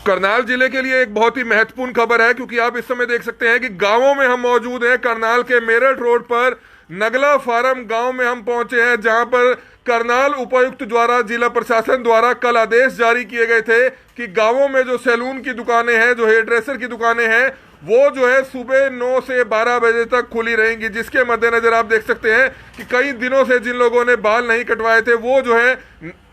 करनाल जिले के लिए एक बहुत ही महत्वपूर्ण खबर है, क्योंकि आप इस समय देख सकते हैं कि गांवों में हम मौजूद हैं। करनाल के मेरठ रोड पर नगला फार्म गांव में हम पहुंचे हैं, जहां पर करनाल उपायुक्त द्वारा, जिला प्रशासन द्वारा कल आदेश जारी किए गए थे कि गांवों में जो सैलून की दुकानें हैं, जो हेयर ड्रेसर की दुकानें हैं, वो जो है सुबह 9 से 12 बजे तक खुली रहेंगी। जिसके मद्देनजर आप देख सकते हैं कि कई दिनों से जिन लोगों ने बाल नहीं कटवाए थे वो जो है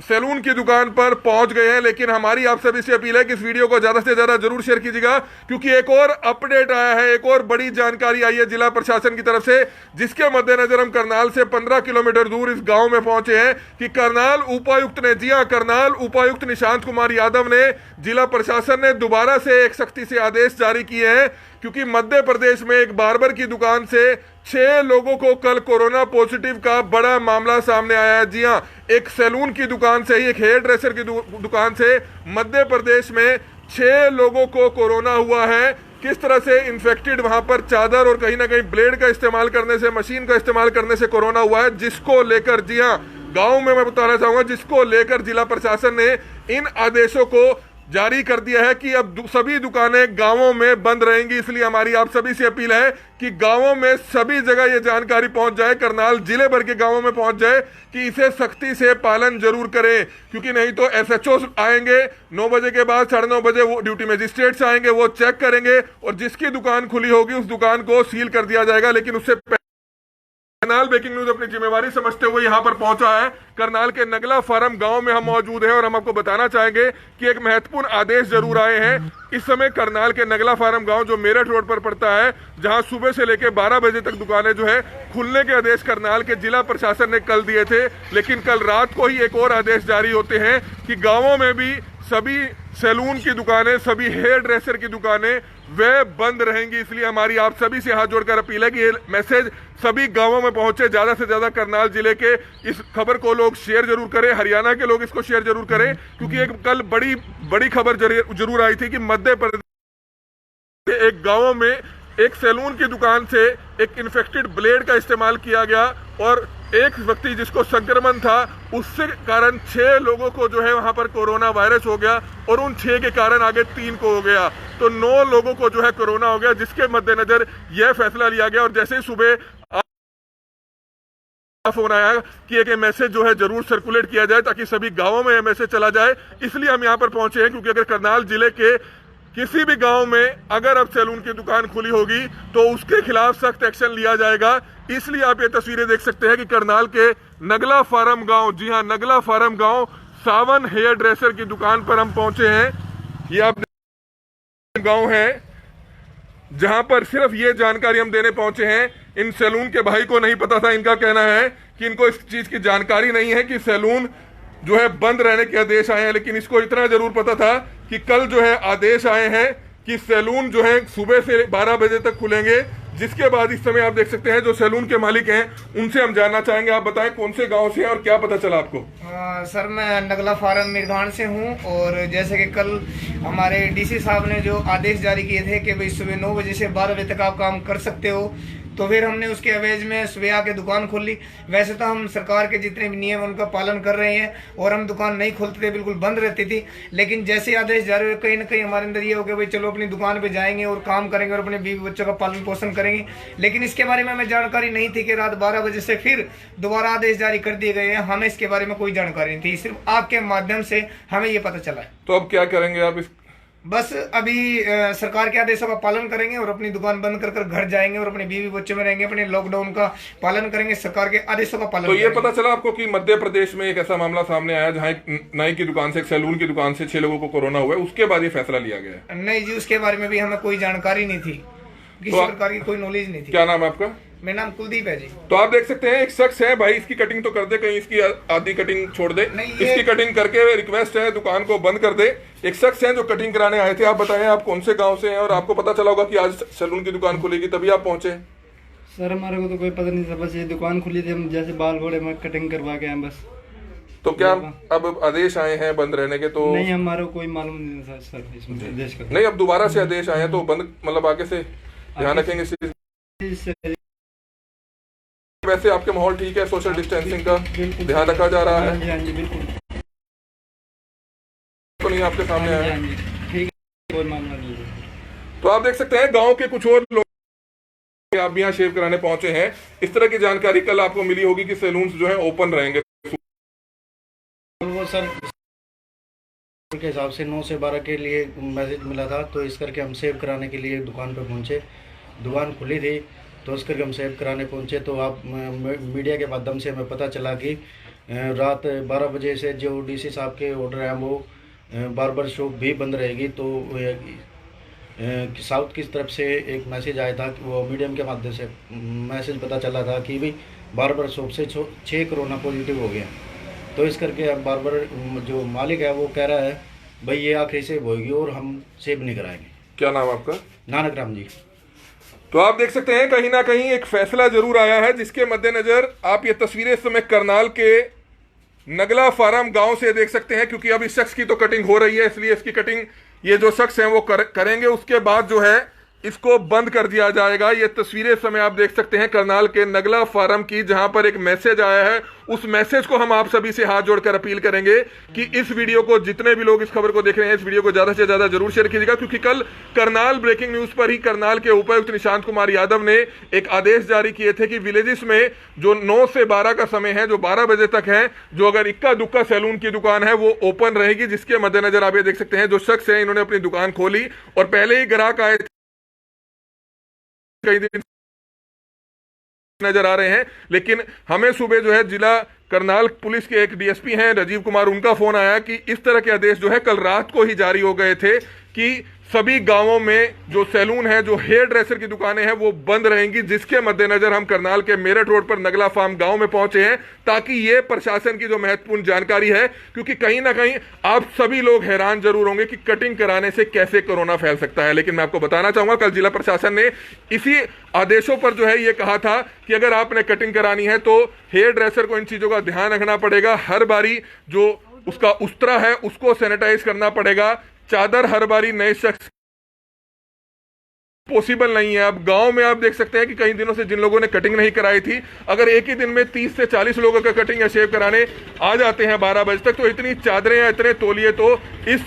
सैलून की दुकान पर पहुंच गए हैं। लेकिन हमारी आप सभी से अपील है कि इस वीडियो को ज्यादा से ज्यादा जरूर शेयर कीजिएगा, क्योंकि एक और अपडेट आया है, एक और बड़ी जानकारी आई है जिला प्रशासन की तरफ से, जिसके मद्देनजर हम करनाल से 15 किलोमीटर दूर इस गांव में पहुंचे हैं कि करनाल उपायुक्त ने, जी हां, करनाल उपायुक्त निशांत कुमार यादव ने, जिला प्रशासन ने दोबारा से एक सख्ती से आदेश जारी किए हैं, क्योंकि मध्य प्रदेश में एक बार्बर की दुकान से 6 लोगों को कल कोरोना पॉजिटिव का बड़ा मामला सामने आया है। जी हां, एक सैलून की दुकान से ही, एक हेयर ड्रेसर की दुकान से मध्य प्रदेश में 6 लोगों को कोरोना हुआ है। किस तरह से इन्फेक्टेड, वहां पर चादर और कहीं ना कहीं ब्लेड का इस्तेमाल करने से, मशीन का इस्तेमाल करने से कोरोना हुआ है, जिसको लेकर, जी हां, गांव में मैं बताना चाहूंगा, जिसको लेकर जिला प्रशासन ने इन आदेशों को जारी कर दिया है कि अब सभी दुकानें गांवों में बंद रहेंगी। इसलिए हमारी आप सभी से अपील है कि गांवों में सभी जगह ये जानकारी पहुंच जाए, करनाल जिले भर के गांवों में पहुंच जाए कि इसे सख्ती से पालन जरूर करें, क्योंकि नहीं तो एसएचओ आएंगे 9 बजे के बाद, 9:30 बजे वो ड्यूटी मजिस्ट्रेट्स आएंगे, वो चेक करेंगे और जिसकी दुकान खुली होगी उस दुकान को सील कर दिया जाएगा। लेकिन उससे करनाल ब्रेकिंग न्यूज अपनी जिम्मेवारी समझते हुए यहां पर पहुंचा है। करनाल के नगला फार्म गांव में हम मौजूद हैं और हम आपको बताना चाहेंगे कि एक महत्वपूर्ण आदेश जरूर आए हैं। इस समय करनाल के नगला फार्म गांव, जो मेरठ रोड पर पड़ता है, जहां सुबह से लेकर 12 बजे तक दुकानें जो है खुलने के आदेश करनाल के जिला प्रशासन ने कल दिए थे। लेकिन कल रात को ही एक और आदेश जारी होते हैं कि गाँवों में भी सभी सैलून की दुकानें, सभी हेयर ड्रेसर की दुकानें वे बंद रहेंगी। इसलिए हमारी आप सभी से हाथ जोड़कर अपील है कि ये मैसेज सभी गांवों में पहुंचे। ज्यादा से ज्यादा करनाल जिले के इस खबर को लोग शेयर जरूर करें, हरियाणा के लोग इसको शेयर जरूर करें, क्योंकि एक कल बड़ी खबर जरूर आई थी कि मध्य प्रदेश के एक गांव में एक सैलून की दुकान से एक इन्फेक्टेड ब्लेड का इस्तेमाल किया गया और एक व्यक्ति जिसको संक्रमण था, उससे कारण 6 लोगों को जो है वहां पर कोरोना वायरस हो गया और उन 6 के कारण आगे 3 को हो गया, तो 9 लोगों को जो है कोरोना हो गया, जिसके मद्देनजर यह फैसला लिया गया। और जैसे ही सुबह फोन आया कि एक मैसेज जो है जरूर सर्कुलेट किया जाए ताकि सभी गांवों में यह मैसेज चला जाए, इसलिए हम यहां पर पहुंचे हैं, क्योंकि अगर करनाल जिले के किसी भी गांव में अगर अब सैलून की दुकान खुली होगी तो उसके खिलाफ सख्त एक्शन लिया जाएगा। इसलिए आप ये तस्वीरें देख सकते हैं कि करनाल के नगला फार्म गांव, जी हां, नगला फार्म गांव, सावन हेयर ड्रेसर की दुकान पर हम पहुंचे हैं। ये आप गांव है जहां पर सिर्फ ये जानकारी हम देने पहुंचे हैं। इन सैलून के भाई को नहीं पता था, इनका कहना है कि इनको इस चीज की जानकारी नहीं है कि सैलून जो है बंद रहने के आदेश आए हैं। लेकिन इसको इतना जरूर पता था कि कल जो है आदेश आए हैं कि सैलून जो है सुबह से 12 बजे तक खुलेंगे। जिसके बाद इस समय आप देख सकते हैं जो सैलून के मालिक हैं उनसे हम जानना चाहेंगे। आप बताएं कौन से गांव से हैं और क्या पता चला आपको? सर, मैं नगला फार्म मिर्गान से हूं और जैसे कि कल हमारे डीसी साहब ने जो आदेश जारी किए थे कि भाई सुबह 9 बजे से 12 बजे तक आप काम कर सकते हो, तो फिर हमने उसके एवज में सुबह आके दुकान खोल ली। वैसे तो हम सरकार के जितने भी नियम उनका पालन कर रहे हैं और हम दुकान नहीं खोलते थे, बिल्कुल बंद रहती थी। लेकिन जैसे आदेश जारी हुए, कहीं ना कहीं हमारे अंदर ये हो गया भाई चलो अपनी दुकान पे जाएंगे और काम करेंगे और अपने बीवी बच्चों का पालन पोषण करेंगे। लेकिन इसके बारे में हमें जानकारी नहीं थी कि रात 12 बजे से फिर दोबारा आदेश जारी कर दिए गए हैं। हमें इसके बारे में कोई जानकारी नहीं थी, सिर्फ आपके माध्यम से हमें ये पता चला है। तो अब क्या करेंगे आप? बस अभी सरकार के आदेशों का पालन करेंगे और अपनी दुकान बंद कर घर जाएंगे और अपने बीवी बच्चों में रहेंगे, अपने लॉकडाउन का पालन करेंगे, सरकार के आदेशों का पालन तो करेंगे। ये पता चला आपको कि मध्य प्रदेश में एक ऐसा मामला सामने आया जहां एक नाई की दुकान से, एक सैलून की दुकान से 6 लोगों को कोरोना हुआ है, उसके बाद ये फैसला लिया गया है? नहीं जी, उसके बारे में भी हमें कोई जानकारी नहीं थी, किसी प्रकार की कोई नॉलेज नहीं थी। क्या नाम है आपका? मेरा नाम कुलदीप है जी। तो आप देख सकते हैं एक शख्स है, भाई इसकी कटिंग तो कर दे, कहीं इसकी आधी कटिंग छोड़ दे, इसकी कटिंग करके रिक्वेस्ट है दुकान को बंद कर दे। एक शख्स है जो कटिंग कराने आए थे। आप बताएं आप कौन से गांव से हैं और आपको पता चला होगा कि आज सैलून की दुकान खुलेगी, तभी आप पहुंचे? सर, हमारे को तो कोई पता नहीं था, बस ये दुकान खुली थी, हम जैसे बाल घोड़े में कटिंग करवा के हैं बस। तो क्या अब आदेश आए हैं बंद रहने के? तो नहीं, हमारे को कोई मालूम नहीं था सर इसमें आदेश का। नहीं, अब दोबारा से आदेश आए हैं तो बंद, मतलब आगे से ध्यान रखेंगे। वैसे आपके माहौल ठीक है, सोशल डिस्टेंसिंग का ध्यान रखा जा रहा है? हाँ जी, बिल्कुल। तो नहीं आपके सामने आया? ठीक है। कोई मामला नहीं है। तो आप देख सकते हैं गांव के कुछ और लोग आप भी यहाँ शेव कराने पहुंचे हैं। इस तरह की जानकारी कल आपको मिली होगी कि सैलून्स जो है ओपन रहेंगे। वो सर के हिसाब से 9 से 12 के लिए मैसेज मिला था, तो इस करके हम सेव कराने के लिए दुकान पे पहुंचे। दुकान खुली थी तो इस करके हम सेव कराने पहुंचे। तो आप मीडिया के माध्यम से हमें पता चला कि रात 12 बजे से जो डीसी साहब के ऑर्डर हैं वो बार्बर शॉप भी बंद रहेगी। तो साउथ की तरफ से एक मैसेज आया था कि वो मीडियम के माध्यम से मैसेज पता चला था कि भाई बार्बर शॉप से 6 कोरोना पॉजिटिव हो गए। तो इस करके अब बार्बर जो मालिक है वो कह रहा है भाई ये आखिरी सेव होगी और हम सेव नहीं कराएंगे। क्या नाम आपका? नानक राम जी। तो आप देख सकते हैं कहीं ना कहीं एक फैसला जरूर आया है, जिसके मद्देनजर आप ये तस्वीरें इस समय करनाल के नगला फार्म गांव से देख सकते हैं, क्योंकि अब इस शख्स की तो कटिंग हो रही है, इसलिए इसकी कटिंग ये जो शख्स हैं वो करेंगे। उसके बाद जो है इसको बंद कर दिया जाएगा। ये तस्वीरें इस समय आप देख सकते हैं करनाल के नगला फार्म की, जहां पर एक मैसेज आया है। उस मैसेज को हम आप सभी से हाथ जोड़कर अपील करेंगे कि इस वीडियो को, जितने भी लोग इस खबर को देख रहे हैं, इस वीडियो को ज्यादा से ज्यादा जरूर शेयर कीजिएगा, क्योंकि कल करनाल ब्रेकिंग न्यूज पर ही करनाल के उपायुक्त निशांत कुमार यादव ने एक आदेश जारी किए थे कि विलेजेस में जो 9 से 12 का समय है, जो 12 बजे तक है, जो अगर इक्का दुक्का सैलून की दुकान है वो ओपन रहेगी। जिसके मद्देनजर आप ये देख सकते हैं जो शख्स है इन्होंने अपनी दुकान खोली और पहले ही ग्राहक आए कई दिन नजर आ रहे हैं। लेकिन हमें सुबह जो है जिला करनाल पुलिस के एक डीएसपी हैं राजीव कुमार, उनका फोन आया कि इस तरह के आदेश जो है कल रात को ही जारी हो गए थे कि सभी गांवों में जो सैलून है, जो हेयर ड्रेसर की दुकानें हैं वो बंद रहेंगी। जिसके मद्देनजर हम करनाल के मेरठ रोड पर नगला फार्म गांव में पहुंचे हैं, ताकि ये प्रशासन की जो महत्वपूर्ण जानकारी है, क्योंकि कहीं ना कहीं आप सभी लोग हैरान जरूर होंगे कि कटिंग कराने से कैसे कोरोना फैल सकता है। लेकिन मैं आपको बताना चाहूंगा कल जिला प्रशासन ने इसी आदेशों पर जो है ये कहा था कि अगर आपने कटिंग करानी है तो हेयर ड्रेसर को इन चीजों का ध्यान रखना पड़ेगा। हर बारी जो उसका उस्तरा है उसको सैनिटाइज करना पड़ेगा। चादर हर बारी नए शख्स पॉसिबल नहीं है। अब गांव में आप देख सकते हैं कि कई दिनों से जिन लोगों ने कटिंग नहीं कराई थी, अगर एक ही दिन में 30 से 40 लोगों का कटिंग या शेव कराने आ जाते हैं 12 बजे तक, तो इतनी चादरें या इतने तौलिए तो इस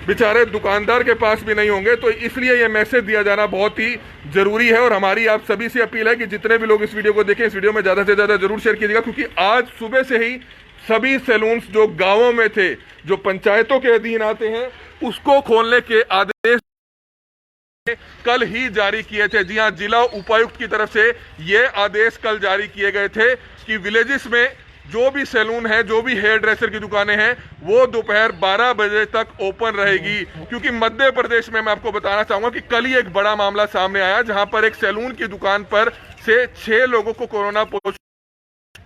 बेचारे दुकानदार के पास भी नहीं होंगे। तो इसलिए यह मैसेज दिया जाना बहुत ही जरूरी है और हमारी आप सभी से अपील है कि जितने भी लोग इस वीडियो को देखें, इस वीडियो में ज्यादा से ज्यादा जरूर शेयर कीजिएगा, क्योंकि आज सुबह से ही सभी सैलून्स जो गांवों में थे, जो पंचायतों के अधीन आते हैं, उसको खोलने के आदेश कल ही जारी किए थे। जी हां, जिला उपायुक्त की तरफ से ये आदेश कल जारी किए गए थे कि विलेजेस में जो भी सैलून है, जो भी हेयर ड्रेसर की दुकानें हैं, वो दोपहर 12 बजे तक ओपन रहेगी। क्योंकि मध्य प्रदेश में मैं आपको बताना चाहूंगा कि कल ही एक बड़ा मामला सामने आया, जहां पर एक सैलून की दुकान पर से 6 लोगों को कोरोना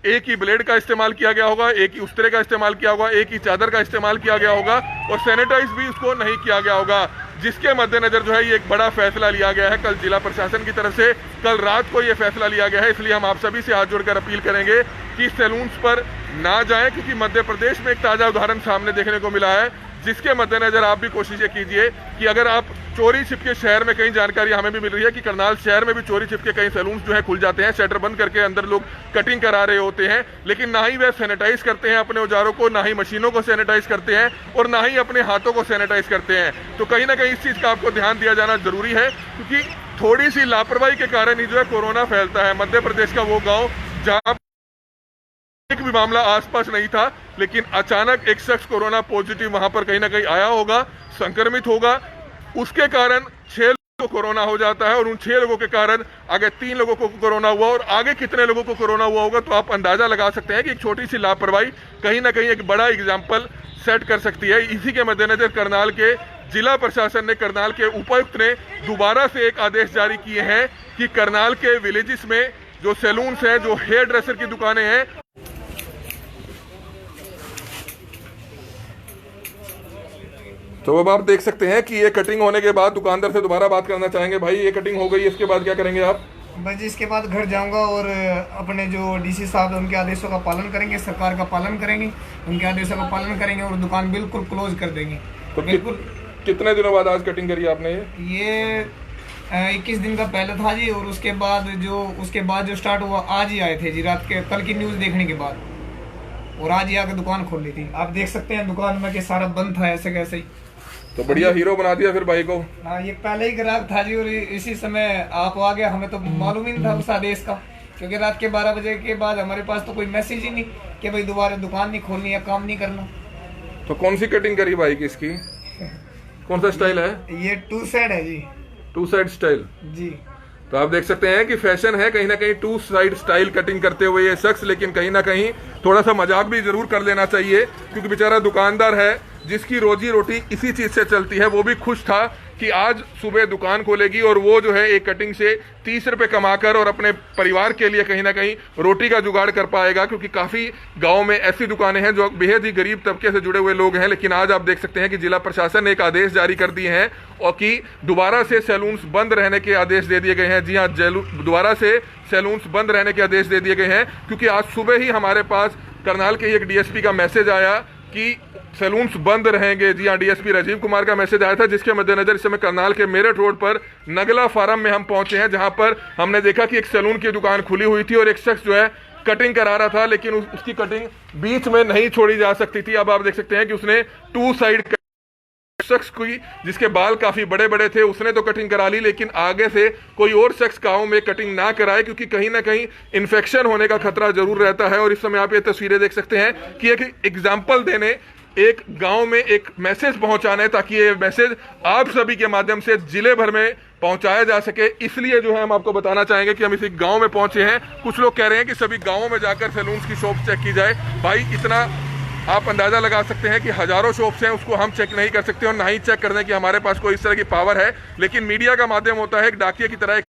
एक ही ब्लेड का इस्तेमाल किया गया होगा, एक ही उस्तरे का इस्तेमाल किया होगा, एक ही चादर का इस्तेमाल किया गया होगा और सैनिटाइज भी उसको नहीं किया गया होगा। जिसके मद्देनजर जो है ये एक बड़ा फैसला लिया गया है कल जिला प्रशासन की तरफ से। कल रात को ये फैसला लिया गया है, इसलिए हम आप सभी से हाथ जोड़कर अपील करेंगे कि सैलून्स पर ना जाएं, क्योंकि मध्य प्रदेश में एक ताजा उदाहरण सामने देखने को मिला है। जिसके मद्देनजर आप भी कोशिश कीजिए कि अगर आप चोरी छिपके शहर में, कई जानकारी हमें भी मिल रही है कि करनाल शहर में भी चोरी छिपके कई सैलून्स जो है खुल जाते हैं, शटर बंद करके अंदर लोग कटिंग करा रहे होते हैं, लेकिन ना ही वे सैनिटाइज करते हैं अपने औजारों को, ना ही मशीनों को सैनिटाइज करते हैं और ना ही अपने हाथों को सैनिटाइज करते हैं। तो कहीं ना कहीं इस चीज का आपको ध्यान दिया जाना जरूरी है, क्योंकि थोड़ी सी लापरवाही के कारण ही जो है कोरोना फैलता है। मध्य प्रदेश का वो गाँव जहाँ एक भी मामला आसपास नहीं था, लेकिन अचानक एक शख्स कोरोना पॉजिटिव वहां पर कहीं ना कहीं आया होगा, संक्रमित होगा, उसके कारण 6 लोगों को कोरोना हो जाता है और उन 6 लोगों के कारण आगे 3 लोगों को कोरोना हुआ और आगे कितने लोगों को कोरोना हुआ होगा। तो आप अंदाजा लगा सकते हैं कि एक छोटी सी लापरवाही कहीं ना कहीं एक बड़ा एग्जाम्पल सेट कर सकती है। इसी के मद्देनजर करनाल के जिला प्रशासन ने, करनाल के उपायुक्त ने दोबारा से एक आदेश जारी किए हैं कि करनाल के विलेजेस में जो सैलून्स हैं, जो हेयर ड्रेसर की दुकानें हैं, तो अब आप देख सकते हैं कि ये कटिंग होने के बाद दुकानदार से दोबारा बात करना चाहेंगे। भाई ये कटिंग हो गई, इसके बाद क्या करेंगे आप? बस इसके बाद घर जाऊंगा और अपने जो डीसी साहब है उनके आदेशों का पालन करेंगे, सरकार का पालन करेंगे, उनके आदेशों का पालन करेंगे और दुकान बिल्कुल क्लोज कर देंगे। तो बिल्कुल। कितने दिनों बाद आज कटिंग करी आपने? ये 21 दिन का पहले था जी, और उसके बाद जो स्टार्ट हुआ आज ही आए थे जी, रात के कल की न्यूज़ देखने के बाद, और आज ही आकर दुकान खोल ली थी। आप देख सकते हैं दुकान में कि सारा बंद था ऐसे कैसे ही। तो बढ़िया हीरो बना दिया फिर भाई को। हाँ, ये पहले ही ग्राहक था जी, और इसी समय आप आ गया, हमें तो मालूम ही नहीं था उस आदेश का, क्योंकि रात के 12 बजे के बाद हमारे पास तो कोई मैसेज ही नहीं कि भाई दोबारा दुकान नहीं खोलनी या काम नहीं करना। तो कौन सी कटिंग करी भाई की इसकी, कौन सा स्टाइल है? ये 2 साइड है जी। 2 साइड स्टाइल जी। तो आप देख सकते हैं कि फैशन है कहीं ना कहीं 2 साइड स्टाइल कटिंग करते हुए ये शख्स, लेकिन कहीं ना कहीं थोड़ा सा मजाक भी जरूर कर लेना चाहिए, क्योंकि बेचारा दुकानदार है जिसकी रोजी रोटी इसी चीज से चलती है। वो भी खुश था कि आज सुबह दुकान खोलेगी और वो जो है एक कटिंग से 30 रुपए कमाकर और अपने परिवार के लिए कहीं ना कहीं रोटी का जुगाड़ कर पाएगा, क्योंकि काफी गांव में ऐसी दुकानें हैं जो बेहद ही गरीब तबके से जुड़े हुए लोग हैं। लेकिन आज आप देख सकते हैं कि जिला प्रशासन ने एक आदेश जारी कर दिए हैं और कि दोबारा से सैलून्स बंद रहने के आदेश दे दिए गए हैं। जी हाँ, दोबारा से सैलून्स बंद रहने के आदेश दे दिए गए हैं, क्योंकि आज सुबह ही हमारे पास करनाल के एक डीएसपी का मैसेज आया कि सैलून्स बंद रहेंगे। जी हाँ, डीएसपी राजीव कुमार का मैसेज आया था, जिसके मद्देनजर इस समय करनाल के मेरठ रोड पर नगला फार्म में हम पहुंचे हैं, जहां पर हमने देखा कि एक सैलून की दुकान खुली हुई थी और एक शख्स जो है कटिंग करा रहा था, लेकिन उसकी कटिंग बीच में नहीं छोड़ी जा सकती थी। अब आप देख सकते हैं कि उसने 2 साइड शख्स की जिसके बाल काफी बड़े बड़े थे उसने तो कटिंग करा ली, लेकिन आगे से कोई और शख्स गांव में कटिंग ना कराए, क्योंकि कहीं ना कहीं इन्फेक्शन होने का खतरा जरूर रहता है। और इस समय आप ये तस्वीरें देख सकते हैं कि एक एग्जाम्पल देने, एक गांव में एक मैसेज पहुंचाने, ताकि ये मैसेज आप सभी के माध्यम से जिले भर में पहुंचाया जा सके। इसलिए जो है हम आपको बताना चाहेंगे कि हम इसी गांव में पहुंचे हैं। कुछ लोग कह रहे हैं कि सभी गांवों में जाकर सैलून्स की शॉप चेक की जाए। भाई, इतना आप अंदाजा लगा सकते हैं कि हजारों शॉप्स हैं, उसको हम चेक नहीं कर सकते और ना ही चेक करने की हमारे पास कोई इस तरह की पावर है। लेकिन मीडिया का माध्यम होता है एक डाकिया की तरह।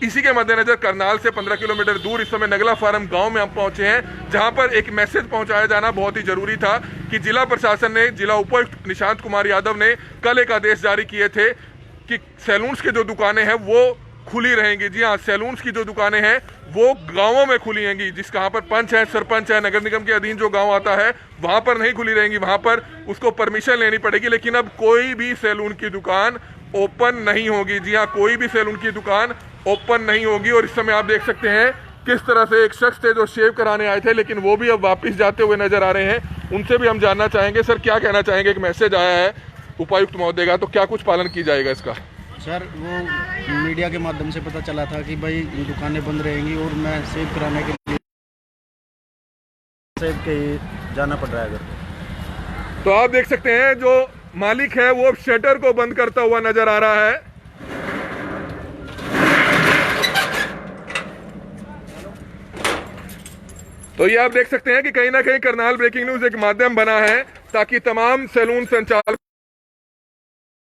इसी के मद्देनजर करनाल से 15 किलोमीटर दूर इस समय नगला फार्म गांव में हम पहुंचे हैं, जहां पर एक मैसेज पहुंचाया जाना बहुत ही जरूरी था कि जिला प्रशासन ने, जिला उपायुक्त निशांत कुमार यादव ने कल एक आदेश जारी किए थे कि सैलून्स की जो दुकानें हैं वो खुली रहेंगी। जी हाँ, सैलून्स की जो दुकानें हैं वो गांवों में खुली रहेंगी, जिस कहाँ पर पंच है, सरपंच है, नगर निगम के अधीन जो गांव आता है वहां पर नहीं खुली रहेंगी, वहां पर उसको परमिशन लेनी पड़ेगी। लेकिन अब कोई भी सैलून की दुकान ओपन नहीं होगी। जी हाँ, कोई भी सैलून की दुकान ओपन नहीं होगी। और इस समय आप देख सकते हैं किस तरह से एक शख्स थे जो शेव कराने आए थे, लेकिन वो भी अब वापस जाते हुए नजर आ रहे हैं। उनसे भी हम जानना चाहेंगे, सर क्या कहना चाहेंगे? एक मैसेज आया है उपायुक्त महोदय का, तो क्या कुछ पालन की जाएगा इसका? सर, वो मीडिया के माध्यम से पता चला था कि भाई दुकानें बंद रहेंगी और मैं सेव कराने के लिए सेव के जाना पड़ रहा है घर। तो आप देख सकते हैं जो मालिक है वो शटर को बंद करता हुआ नजर आ रहा है। तो ये आप देख सकते हैं कि कहीं ना कहीं करनाल ब्रेकिंग न्यूज एक माध्यम बना है ताकि तमाम सैलून संचालक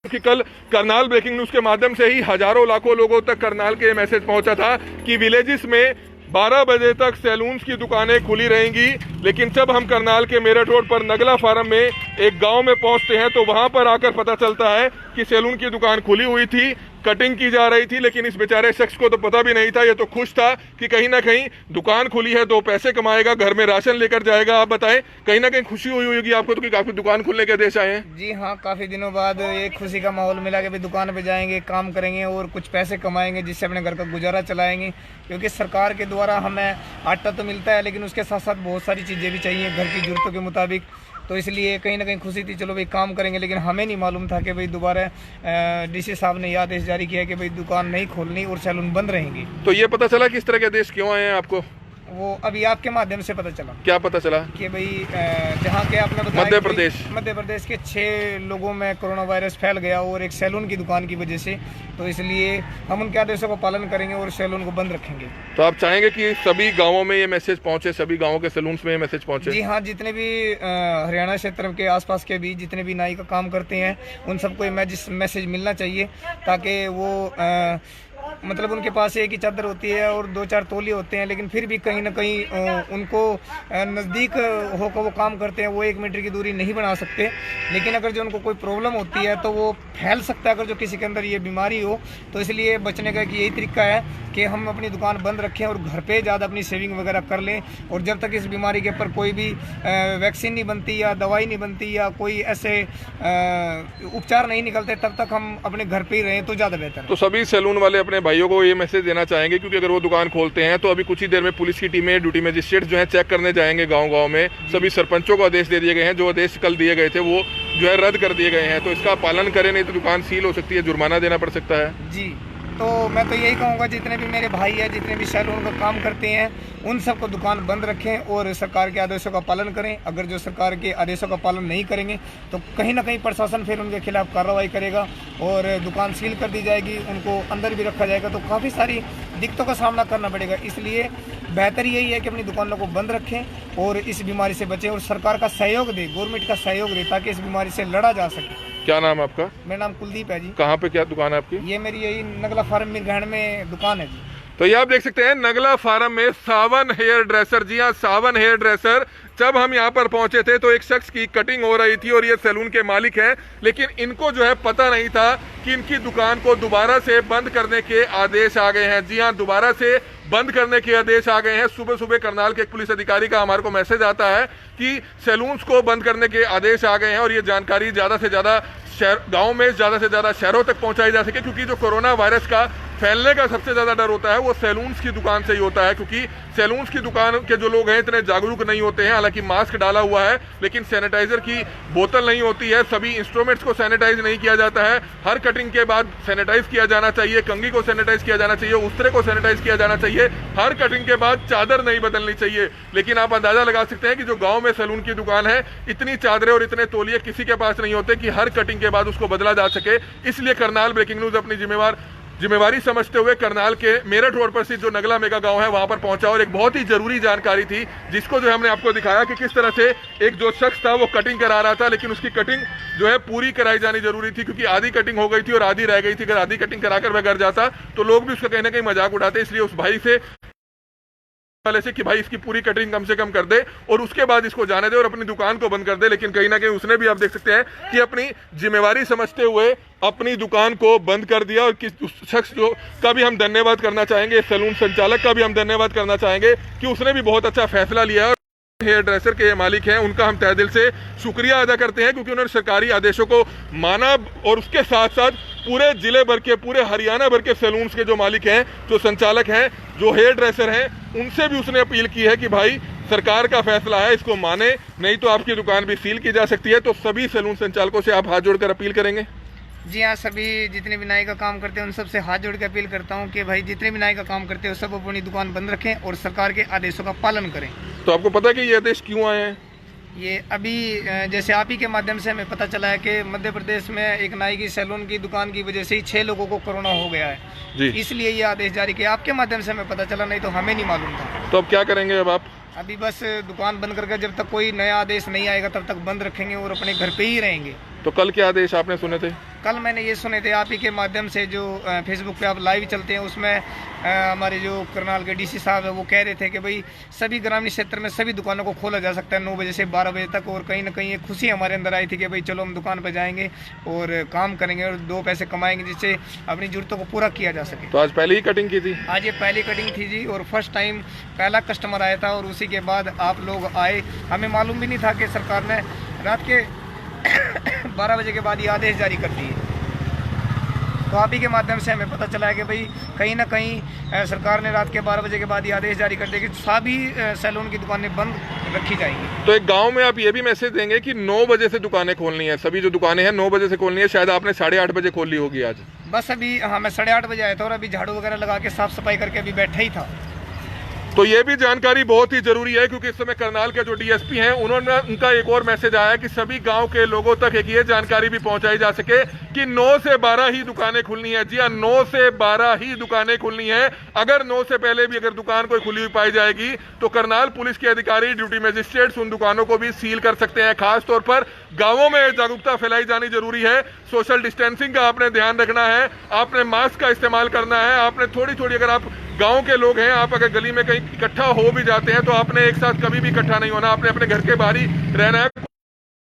कि कल करनाल ब्रेकिंग न्यूज के माध्यम से ही हजारों लाखों लोगों तक करनाल के मैसेज पहुंचा था कि विलेजेस में 12 बजे तक सैलून्स की दुकानें खुली रहेंगी। लेकिन जब हम करनाल के मेरठ रोड पर नगला फार्म में एक गांव में पहुंचते हैं तो वहां पर आकर पता चलता है कि सैलून की दुकान खुली हुई थी, कटिंग की जा रही थी, लेकिन इस बेचारे शख्स को तो पता भी नहीं था। ये तो खुश था कि कहीं ना कहीं दुकान खुली है, 2 पैसे कमाएगा, घर में राशन लेकर जाएगा। आप बताएं, कहीं ना कहीं खुशी हुई होगी आपको तो कि काफी दुकान खुलने के आदेश आए हैं? जी हाँ, काफी दिनों बाद एक खुशी का माहौल मिला कि भाई दुकान पे जाएंगे, काम करेंगे और कुछ पैसे कमाएंगे, जिससे अपने घर का गुजारा चलाएंगे। क्योंकि सरकार के द्वारा हमें आटा तो मिलता है, लेकिन उसके साथ साथ बहुत सारी चीजें भी चाहिए घर की जरूरतों के मुताबिक। तो इसलिए कहीं ना कहीं खुशी थी, चलो भाई काम करेंगे। लेकिन हमें नहीं मालूम था कि भाई दोबारा डीसी साहब ने यह आदेश जारी किया कि भाई दुकान नहीं खोलनी और सैलून बंद रहेंगी। तो ये पता चला कि इस तरह के आदेश क्यों आए हैं आपको? वो अभी आपके माध्यम से पता चला। क्या पता चला? कि भाई जहाँ के आपने बताया मध्य प्रदेश के 6 लोगों में कोरोना वायरस फैल गया और एक सैलून की दुकान की वजह से। तो इसलिए हम उनके आदेशों का पालन करेंगे और सैलून को बंद रखेंगे। तो आप चाहेंगे कि सभी गांवों में ये मैसेज पहुंचे, सभी गांवों के सैलून्स में ये मैसेज पहुंचे? जी हाँ, जितने भी हरियाणा क्षेत्र के आसपास के भी जितने भी नाई का काम करते हैं उन सबको ये मैसेज मिलना चाहिए, ताकि वो मतलब उनके पास एक ही चादर होती है और 2-4 तौलिए होते हैं, लेकिन फिर भी कहीं ना कहीं उनको नज़दीक होकर वो काम करते हैं, वो 1 मीटर की दूरी नहीं बना सकते। लेकिन अगर जो उनको कोई प्रॉब्लम होती है तो वो फैल सकता है, अगर जो किसी के अंदर ये बीमारी हो। तो इसलिए बचने का यही तरीका है कि हम अपनी दुकान बंद रखें और घर पे ज़्यादा अपनी सेविंग वगैरह कर लें। और जब तक इस बीमारी के ऊपर कोई भी वैक्सीन नहीं बनती या दवाई नहीं बनती या कोई ऐसे उपचार नहीं निकलते, तब तक हम अपने घर पे ही रहें तो ज़्यादा बेहतर है। तो सभी सैलून वाले अपने भाइयों को ये मैसेज देना चाहेंगे, क्योंकि अगर वो दुकान खोलते हैं तो अभी कुछ ही देर में पुलिस की टीमें, ड्यूटी मजिस्ट्रेट जो है चेक करने जाएंगे गांव-गांव में। सभी सरपंचों को आदेश दे दिए गए हैं, जो आदेश कल दिए गए थे वो जो है रद्द कर दिए गए हैं। तो इसका पालन करें, नहीं तो दुकान सील हो सकती है, जुर्माना देना पड़ सकता है। जी, तो मैं तो यही कहूँगा, जितने भी मेरे भाई हैं, जितने भी सैलून का काम करते हैं, उन सबको दुकान बंद रखें और सरकार के आदेशों का पालन करें। अगर जो सरकार के आदेशों का पालन नहीं करेंगे तो कहीं ना कहीं प्रशासन फिर उनके खिलाफ कार्रवाई करेगा और दुकान सील कर दी जाएगी, उनको अंदर भी रखा जाएगा। तो काफ़ी सारी दिक्कतों का सामना करना पड़ेगा। इसलिए बेहतर यही है कि अपनी दुकानों को बंद रखें और इस बीमारी से बचें और सरकार का सहयोग दे, गवर्नमेंट का सहयोग दे, ताकि इस बीमारी से लड़ा जा सके। क्या नाम है आपका? मेरा नाम कुलदीप है जी। कहाँ पे क्या दुकान है आपकी? ये मेरी यही नगला फार्म मीरगंज में दुकान है जी। तो ये आप देख सकते हैं नगला फार्म में सावन हेयर ड्रेसर। जी हाँ, सावन हेयर ड्रेसर। जब हम यहाँ पर पहुंचे थे तो एक शख्स की कटिंग हो रही थी और ये सैलून के मालिक हैं, लेकिन इनको जो है पता नहीं था कि इनकी दुकान को दोबारा से बंद करने के आदेश आ गए हैं। जी हाँ, दोबारा से बंद करने के आदेश आ गए हैं। सुबह सुबह करनाल के एक पुलिस अधिकारी का हमारे को मैसेज आता है कि सैलून्स को बंद करने के आदेश आ गए हैं और ये जानकारी ज़्यादा से ज़्यादा गाँव में ज़्यादा से ज़्यादा शहरों तक पहुँचाई जा सके, क्योंकि जो कोरोना वायरस का फैलने का सबसे ज़्यादा डर होता है वो सैलून्स की दुकान से ही होता है, क्योंकि सैलून्स की दुकान के जो लोग हैं इतने जागरूक नहीं होते हैं। हालांकि मास्क डाला हुआ है लेकिन सैनिटाइजर की बोतल नहीं होती है, सभी इंस्ट्रूमेंट्स को सैनिटाइज नहीं किया जाता है। हर कटिंग के बाद सैनिटाइज किया जाना चाहिए, कंघी को सैनिटाइज किया जाना चाहिए, उस्तरे को सैनिटाइज किया जाना चाहिए, हर कटिंग के बाद चादर नहीं बदलनी चाहिए। लेकिन आप अंदाजा लगा सकते हैं कि जो गाँव में सैलून की दुकान है, इतनी चादरें और इतने तौलिए किसी के पास नहीं होते कि हर कटिंग के बाद उसको बदला जा सके। इसलिए करनाल ब्रेकिंग न्यूज अपनी जिम्मेवारी समझते हुए करनाल के मेरठ रोड पर स्थित जो नगला मेगा गांव है वहां पर पहुंचा और एक बहुत ही जरूरी जानकारी थी जिसको जो हमने आपको दिखाया कि किस तरह से एक जो शख्स था वो कटिंग करा रहा था, लेकिन उसकी कटिंग जो है पूरी कराई जानी जरूरी थी, क्योंकि आधी कटिंग हो गई थी और आधी रह गई थी। अगर आधी कटिंग कराकर वह घर जाता तो लोग भी उसका कहीं ना कहीं मजाक उड़ाते। इसलिए उस भाई से वाले से कि भाई इसकी पूरी कटिंग कम से कम कर दे और उसके बाद इसको जाने दे और अपनी दुकान को बंद कर दे। लेकिन कहीं ना कहीं उसने भी, आप देख सकते हैं कि अपनी जिम्मेवारी समझते हुए अपनी दुकान को बंद कर दिया। और किस उस शख्स जो का भी हम धन्यवाद करना चाहेंगे, सैलून संचालक का भी हम धन्यवाद करना चाहेंगे कि उसने भी बहुत अच्छा फैसला लिया। हेयर ड्रेसर के मालिक हैं, उनका हम तहे दिल से शुक्रिया अदा करते हैं, क्योंकि उन्होंने सरकारी आदेशों को माना और उसके साथ साथ पूरे जिले भर के, पूरे हरियाणा भर के सैलून्स के जो मालिक हैं, जो संचालक हैं, जो हेयर ड्रेसर हैं, उनसे भी उसने अपील की है कि भाई सरकार का फैसला है, इसको माने, नहीं तो आपकी दुकान भी सील की जा सकती है। तो सभी सैलून संचालकों से आप हाथ जोड़कर अपील करेंगे? जी हाँ, सभी जितने भी नाई का काम करते हैं उन सबसे हाथ जोड़ के अपील करता हूँ कि भाई जितने भी नाई का काम करते हैं सब अपनी दुकान बंद रखें और सरकार के आदेशों का पालन करें। तो आपको पता है कि ये आदेश क्यों आए हैं? ये अभी जैसे आप ही के माध्यम से हमें पता चला है कि मध्य प्रदेश में एक नाई की सैलून की दुकान की वजह से ही 6 लोगों को कोरोना हो गया है जी। इसलिए ये आदेश जारी किया। आपके माध्यम से हमें पता चला, नहीं तो हमें नहीं मालूम था। तो अब क्या करेंगे? अब आप अभी बस दुकान बंद करके जब तक कोई नया आदेश नहीं आएगा तब तक बंद रखेंगे और अपने घर पे ही रहेंगे। तो कल क्या आदेश आपने सुने थे? कल मैंने ये सुने थे आप ही के माध्यम से, जो फेसबुक पे आप लाइव चलते हैं उसमें हमारे जो करनाल के डीसी साहब है वो कह रहे थे कि भाई सभी ग्रामीण क्षेत्र में सभी दुकानों को खोला जा सकता है 9 बजे से 12 बजे तक। और कहीं ना कहीं एक खुशी हमारे अंदर आई थी कि भाई चलो हम दुकान पर जाएंगे और काम करेंगे और 2 पैसे कमाएंगे जिससे अपनी जरूरतों को पूरा किया जा सके। तो आज पहली ही कटिंग की थी? आज ये पहली कटिंग थी जी, और फर्स्ट टाइम पहला कस्टमर आया था और उसी के बाद आप लोग आए। हमें मालूम भी नहीं था कि सरकार ने रात के 12 बजे के बाद ये आदेश जारी कर दिए। तो आप ही के माध्यम से हमें पता चला है कि भाई कहीं ना कहीं सरकार ने रात के 12 बजे के बाद ये आदेश जारी कर दिया कि सभी सैलून की दुकानें बंद रखी जाएंगी। तो एक गांव में आप ये भी मैसेज देंगे कि 9 बजे से दुकानें खोलनी है, सभी जो दुकानें हैं 9 बजे से खोलनी है। शायद आपने 8:30 बजे खोल ली होगी आज। बस अभी हाँ, मैं 8:30 बजे आया था और अभी झाड़ू वगैरह लगा के साफ सफाई करके अभी बैठा ही था। तो ये भी जानकारी बहुत ही जरूरी है, क्योंकि इस समय करनाल के जो डीएसपी हैं उनका एक और मैसेज आया कि सभी गांव के लोगों तक एक ये जानकारी भी पहुंचाई जा सके कि 9 से 12 ही दुकानें खुलनी है। जी हाँ, 9 से 12 ही दुकानें खुलनी है। अगर 9 से पहले भी अगर दुकान कोई खुली हुई पाई जाएगी तो करनाल पुलिस के अधिकारी, ड्यूटी मजिस्ट्रेट्स उन दुकानों को भी सील कर सकते हैं। खास तौर पर गांवों में जागरूकता फैलाई जानी जरूरी है। सोशल डिस्टेंसिंग का आपने ध्यान रखना है, आपने मास्क का इस्तेमाल करना है, आपने थोड़ी थोड़ी, अगर आप गांव के लोग हैं, आप अगर गली में कहीं इकट्ठा हो भी जाते हैं तो आपने एक साथ कभी भी इकट्ठा नहीं होना। आपने अपने घर के बाहर ही रहना है,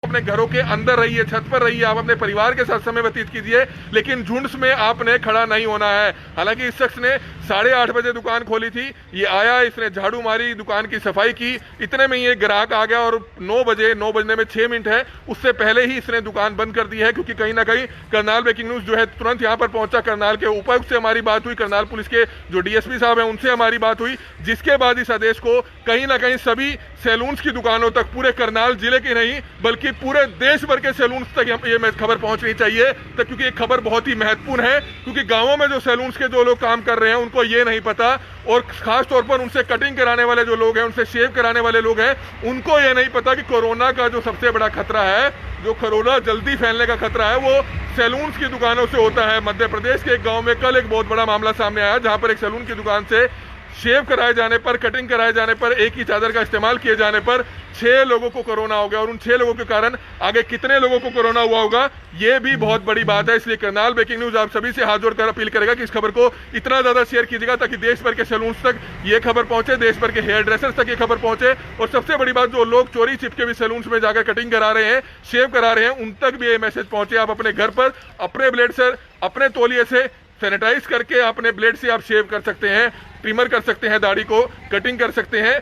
अपने घरों के अंदर रहिए, छत पर रहिए, आप अपने परिवार के साथ समय व्यतीत कीजिए, लेकिन झुंड में आपने खड़ा नहीं होना है। हालांकि इस शख्स ने 8:30 बजे दुकान खोली थी, ये आया, इसने झाड़ू मारी, दुकान की सफाई की, इतने में ये ग्राहक आ गया और 9 बजने में 6 मिनट है, उससे पहले ही इसने दुकान बंद कर दी है। क्योंकि कहीं ना कहीं करनाल ब्रेकिंग न्यूज जो है तुरंत यहाँ पर पहुंचा, करनाल के उपायुक्त से हमारी बात हुई, करनाल पुलिस के जो डीएसपी साहब हैं उनसे हमारी बात हुई, जिसके बाद इस आदेश को कहीं ना कहीं सभी सैलून्स की दुकानों तक, पूरे करनाल जिले की नहीं बल्कि पूरे देश भर के सैलून्स तक ये खबर पहुंचनी चाहिए, तक क्योंकि ये खबर बहुत ही महत्वपूर्ण है। क्योंकि गांवों में जो सैलून्स के जो लोग काम कर रहे हैं उनको ये नहीं पता, और खास तौर पर उनसे कटिंग कराने वाले जो लोग हैं, उनसे शेव कराने वाले लोग हैं, उनको ये नहीं पता कि कोरोना का जो सबसे बड़ा खतरा है, जो कोरोना जल्दी फैलने का खतरा है, वो सैलून्स की दुकानों से होता है। मध्य प्रदेश के एक गांव में कल एक बहुत बड़ा मामला सामने आया, जहां पर एक सैलून की दुकान से शेव कराए जाने पर, कटिंग कराए जाने पर, एक ही चादर का इस्तेमाल किए जाने पर 6 लोगों को कोरोना हो गया, और उन 6 लोगों के कारण आगे कितने लोगों को कोरोना हुआ होगा ये भी बहुत बड़ी बात है। इसलिए करनाल ब्रेकिंग न्यूज आप सभी से हाथ जोड़कर अपील करेगा कि इस खबर को इतना ज्यादा शेयर कीजिएगा ताकि देश भर के सैलून्स तक ये खबर पहुंचे, देश भर के हेयर ड्रेसर्स तक ये खबर पहुंचे, और सबसे बड़ी बात, जो लोग चोरी छिपके भी सैलून्स में जाकर कटिंग करा रहे हैं, शेव करा रहे हैं, उन तक भी ये मैसेज पहुंचे। आप अपने घर पर अपने ब्लेड से, अपने तौलिए से सैनिटाइज करके अपने ब्लेड से आप शेव कर सकते हैं, ट्रिमर कर सकते हैं, दाढ़ी को कटिंग कर सकते हैं,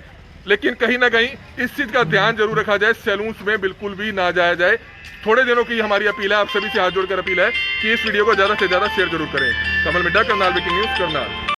लेकिन कहीं ना कहीं इस चीज का ध्यान जरूर रखा जाए, सैलून्स में बिल्कुल भी ना जाया जाए। थोड़े दिनों की हमारी अपील है, आप सभी से हाथ जोड़कर अपील है कि इस वीडियो को ज्यादा से ज्यादा शेयर जरूर करें। कमल मिड्डा, करनाल ब्रेकिंग न्यूज, करनाल।